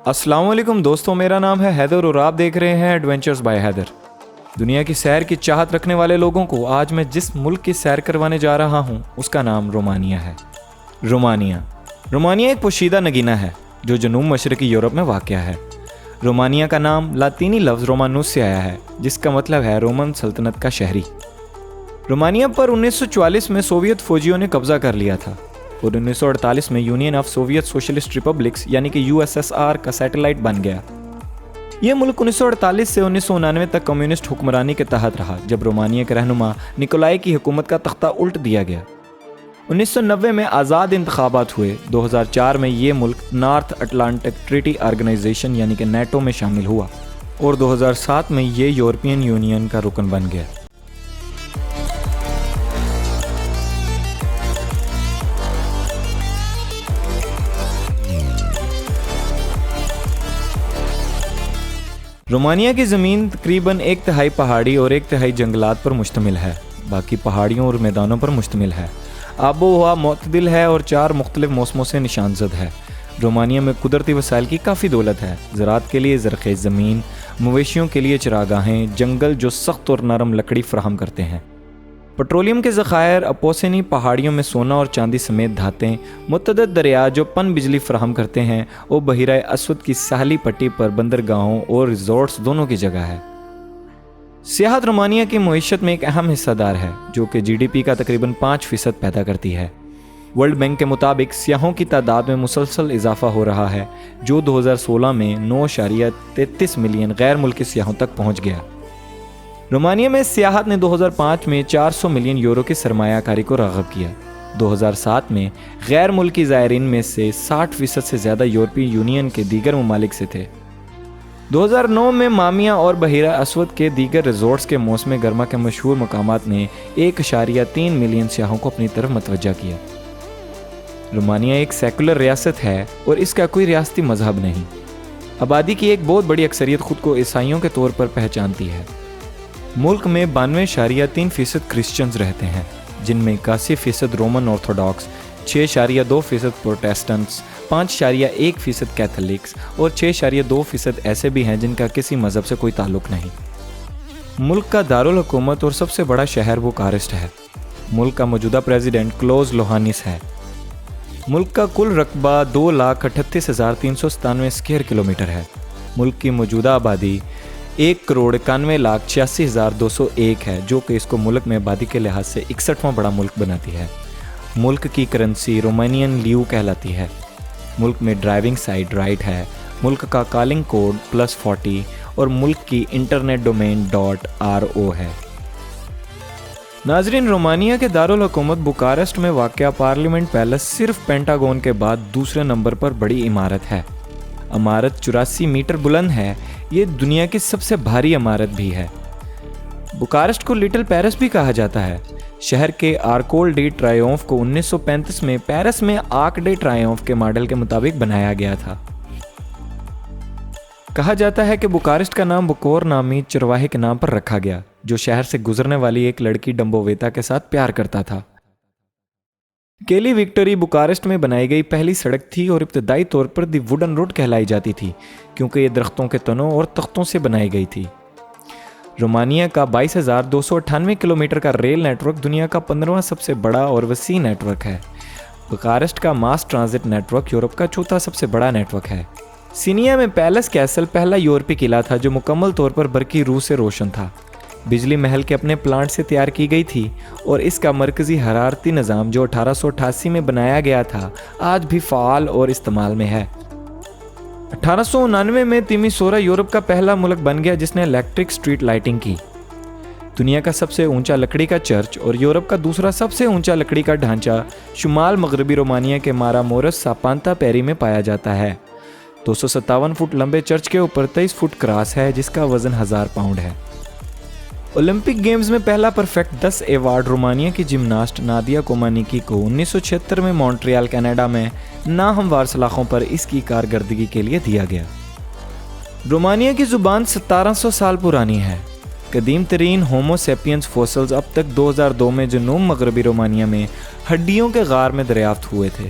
السلام علیکم دوستوں، میرا نام ہے حیدر اور آپ دیکھ رہے ہیں ایڈونچرز بائی حیدر۔ دنیا کی سیر کی چاہت رکھنے والے لوگوں کو آج میں جس ملک کی سیر کروانے جا رہا ہوں اس کا نام رومانیہ ہے۔ رومانیہ ایک پوشیدہ نگینہ ہے جو جنوب مشرقی یورپ میں واقع ہے۔ رومانیہ کا نام لاطینی لفظ رومانوس سے آیا ہے جس کا مطلب ہے رومن سلطنت کا شہری۔ رومانیہ پر 1944 میں سوویت فوجیوں نے قبضہ کر لیا تھا اور 1948 میں union of Soviet socialist republics یعنی کہ USSR کا سیٹلائٹ بن گیا۔ یہ ملک 1948 سے 1999 تک کمیونسٹ حکمرانی کے تحت رہا جب رومانیہ کے رہنما نکولائی کی حکومت کا تختہ الٹ دیا گیا۔ 1990 میں آزاد انتخابات ہوئے۔ 2004 میں یہ ملک نارتھ اٹلانٹک ٹریٹی آرگنائزیشن یعنی کہ نیٹو میں شامل ہوا اور 2007 میں یہ یورپین یونین کا رکن بن گیا۔ رومانیہ کی زمین تقریباً 1/3 پہاڑی اور 1/3 جنگلات پر مشتمل ہے، باقی پہاڑیوں اور میدانوں پر مشتمل ہے۔ آب و ہوا معتدل ہے اور 4 مختلف موسموں سے نشان زد ہے۔ رومانیہ میں قدرتی وسائل کی کافی دولت ہے۔ زراعت کے لیے زرخیز زمین، مویشیوں کے لیے چراگاہیں، جنگل جو سخت اور نرم لکڑی فراہم کرتے ہیں، پٹرولیم کے ذخائر، اپوسینی پہاڑیوں میں سونا اور چاندی سمیت دھاتیں، متعدد دریا جو پن بجلی فراہم کرتے ہیں اور بحیرہ اسود کی ساحلی پٹی پر بندرگاہوں اور ریزورٹس دونوں کی جگہ ہے۔ سیاحت رومانیہ کی معیشت میں ایک اہم حصہ دار ہے جو کہ GDP کا تقریباً 5% پیدا کرتی ہے۔ ورلڈ بینک کے مطابق سیاحوں کی تعداد میں مسلسل اضافہ ہو رہا ہے جو 2016 میں 9.33 ملین غیر ملکی سیاحوں تک پہنچ گیا۔ رومانیہ میں سیاحت نے 2005 میں 400 ملین یورو کی سرمایہ کاری کو راغب کیا۔ 2007 میں غیر ملکی زائرین میں سے 60% سے زیادہ یورپی یونین کے دیگر ممالک سے تھے۔ 2009 میں مامیا اور بحیرہ اسود کے دیگر ریزورٹس کے موسم گرما کے مشہور مقامات نے 1.3 ملین سیاحوں کو اپنی طرف متوجہ کیا۔ رومانیہ ایک سیکولر ریاست ہے اور اس کا کوئی ریاستی مذہب نہیں۔ آبادی کی ایک بہت بڑی اکثریت خود کو عیسائیوں کے طور پر پہچانتی ہے۔ ملک میں 92.3% کرسچنز رہتے ہیں جن میں 81% رومن آرتھوڈاکس، 6.2% پروٹیسٹنٹس، 5.1% کیتھولکس اور 6.2% ایسے بھی ہیں جن کا کسی مذہب سے کوئی تعلق نہیں۔ ملک کا دارالحکومت اور سب سے بڑا شہر بوکارسٹ ہے۔ ملک کا موجودہ پریزیڈنٹ کلوز لوہانس ہے۔ ملک کا کل رقبہ 2,38,397 اسکوائر کلومیٹر ہے۔ ملک کی موجودہ آبادی 1,91,86,201 ہے جو کہ اس کو ملک میں آبادی کے لحاظ سے 61واں بڑا ملک بناتی ہے۔ ملک کی کرنسی رومانین لیو کہلاتی ہے۔ ملک میں ڈرائیونگ سائٹ رائٹ ہے۔ ملک کا کالنگ کوڈ +40 اور ملک کی انٹرنیٹ ڈومین .ro ہے۔ ناظرین، رومانیہ کے دارالحکومت بوکارسٹ میں واقع پارلیمنٹ پیلس صرف پینٹاگون کے بعد دوسرے نمبر پر بڑی عمارت ہے۔ عمارت 84 میٹر بلند ہے۔ یہ دنیا کی سب سے بھاری عمارت بھی ہے۔ بوکارسٹ کو لٹل پیرس بھی کہا جاتا ہے۔ شہر کے آرکول ڈی ٹرائیومف کو 1935 میں پیرس میں آرک ڈے ٹرائیومف کے ماڈل کے مطابق بنایا گیا تھا۔ کہا جاتا ہے کہ بوکارسٹ کا نام بکور نامی چرواہے کے نام پر رکھا گیا جو شہر سے گزرنے والی ایک لڑکی ڈمبوویتا کے ساتھ پیار کرتا تھا۔ کیلی وکٹوری بوکارسٹ میں بنائی گئی پہلی سڑک تھی اور ابتدائی طور پر دی ووڈن روڈ کہلائی جاتی تھی کیونکہ یہ درختوں کے تنوں اور تختوں سے بنائی گئی تھی۔ رومانیہ کا 22,298 کلومیٹر کا ریل نیٹ ورک دنیا کا 15واں سب سے بڑا اور وسیع نیٹ ورک ہے۔ بوکارسٹ کا ماس ٹرانزٹ نیٹ ورک یورپ کا چوتھا سب سے بڑا نیٹ ورک ہے۔ سینیا میں پیلس کیسل پہلا یورپی قلعہ تھا جو مکمل طور پر برقی روح سے روشن تھا۔ بجلی محل کے اپنے پلانٹ سے تیار کی گئی تھی اور اس کا مرکزی حرارتی نظام جو 1888 میں بنایا گیا تھا آج بھی فعال اور استعمال میں ہے۔ 1899 میں تیمیسورا یورپ کا پہلا ملک بن گیا جس نے الیکٹرک سٹریٹ لائٹنگ کی۔ دنیا کا سب سے اونچا لکڑی کا چرچ اور یورپ کا دوسرا سب سے اونچا لکڑی کا ڈھانچہ شمال مغربی رومانیہ کے مارا مورس ساپانتا پیری میں پایا جاتا ہے۔ 257 فٹ لمبے چرچ کے اوپر 23 فٹ کراس ہے جس کا وزن 1000 پاؤنڈ ہے۔ اولمپک گیمز میں پہلا پرفیکٹ 10 ایوارڈ رومانیہ کی جمناسٹ نادیا کومانیکی کو 1976 میں مونٹریال کینیڈا میں ناہموار سلاخوں پر اس کی کارکردگی کے لیے دیا گیا۔ رومانیہ کی زبان 1700 سال پرانی ہے۔ قدیم ترین ہومو سیپینز فوسلز اب تک 2002 میں جنوب مغربی رومانیہ میں ہڈیوں کے غار میں دریافت ہوئے تھے۔